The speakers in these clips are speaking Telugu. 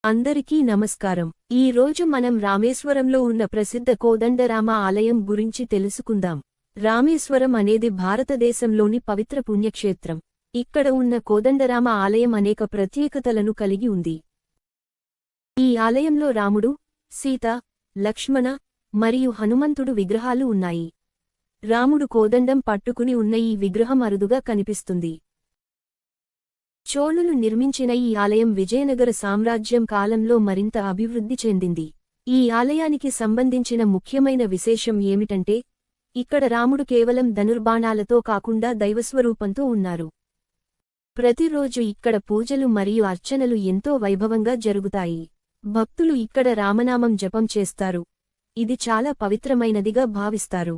అందరికీ నమస్కారం. ఈ రోజు మనం రామేశ్వరంలో ఉన్న ప్రసిద్ధ కోదండరామ ఆలయం గురించి తెలుసుకుందాం. రామేశ్వరం అనేది భారతదేశంలోని పవిత్ర పుణ్యక్షేత్రం. ఇక్కడ ఉన్న కోదండరామ ఆలయం అనేక ప్రత్యేకతలను కలిగి ఉంది. ఈ ఆలయంలో రాముడు, సీత, లక్ష్మణ మరియు హనుమంతుడు విగ్రహాలు ఉన్నాయి. రాముడు కోదండం పట్టుకుని ఉన్న ఈ విగ్రహం అరుదుగా కనిపిస్తుంది. చోళులు నిర్మించిన ఈ ఆలయం విజయనగర సామ్రాజ్యం కాలంలో మరింత అభివృద్ధి చెందింది. ఈ ఆలయానికి సంబంధించిన ముఖ్యమైన విశేషం ఏమిటంటే, ఇక్కడ రాముడు కేవలం ధనుర్బాణాలతో కాకుండా దైవస్వరూపంతో ఉన్నారు. ప్రతిరోజు ఇక్కడ పూజలు మరియు అర్చనలు ఎంతో వైభవంగా జరుగుతాయి. భక్తులు ఇక్కడ రామనామం జపం చేస్తారు. ఇది చాలా పవిత్రమైనదిగా భావిస్తారు.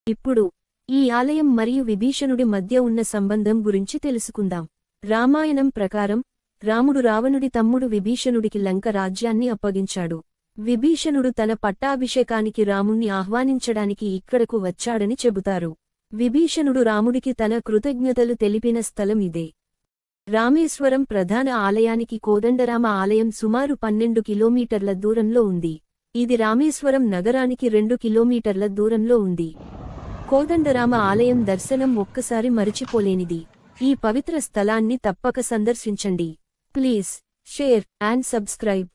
ఇప్పుడు ఈ ఆలయం మరియు విభీషణుడి మధ్య ఉన్న సంబంధం గురించి తెలుసుకుందాం. రామాయణం ప్రకారం రాముడు రావణుడి తమ్ముడు విభీషణుడికి లంక రాజ్యాన్ని అప్పగించాడు. విభీషణుడు తన పట్టాభిషేకానికి రాముణ్ణి ఆహ్వానించడానికి ఇక్కడకు వచ్చాడని చెబుతారు. విభీషణుడు రాముడికి తన కృతజ్ఞతలు తెలిపిన స్థలం ఇదే. రామేశ్వరం ప్రధాన ఆలయానికి కోదండరామ ఆలయం సుమారు 12 కిలోమీటర్ల దూరంలో ఉంది. ఇది రామేశ్వరం నగరానికి 2 కిలోమీటర్ల దూరంలో ఉంది. కోదండరామ ఆలయం దర్శనం ఒక్కసారి మరిచిపోలేనిది. ఈ పవిత్ర స్థలాన్ని తప్పక సందర్శించండి. Please share and subscribe.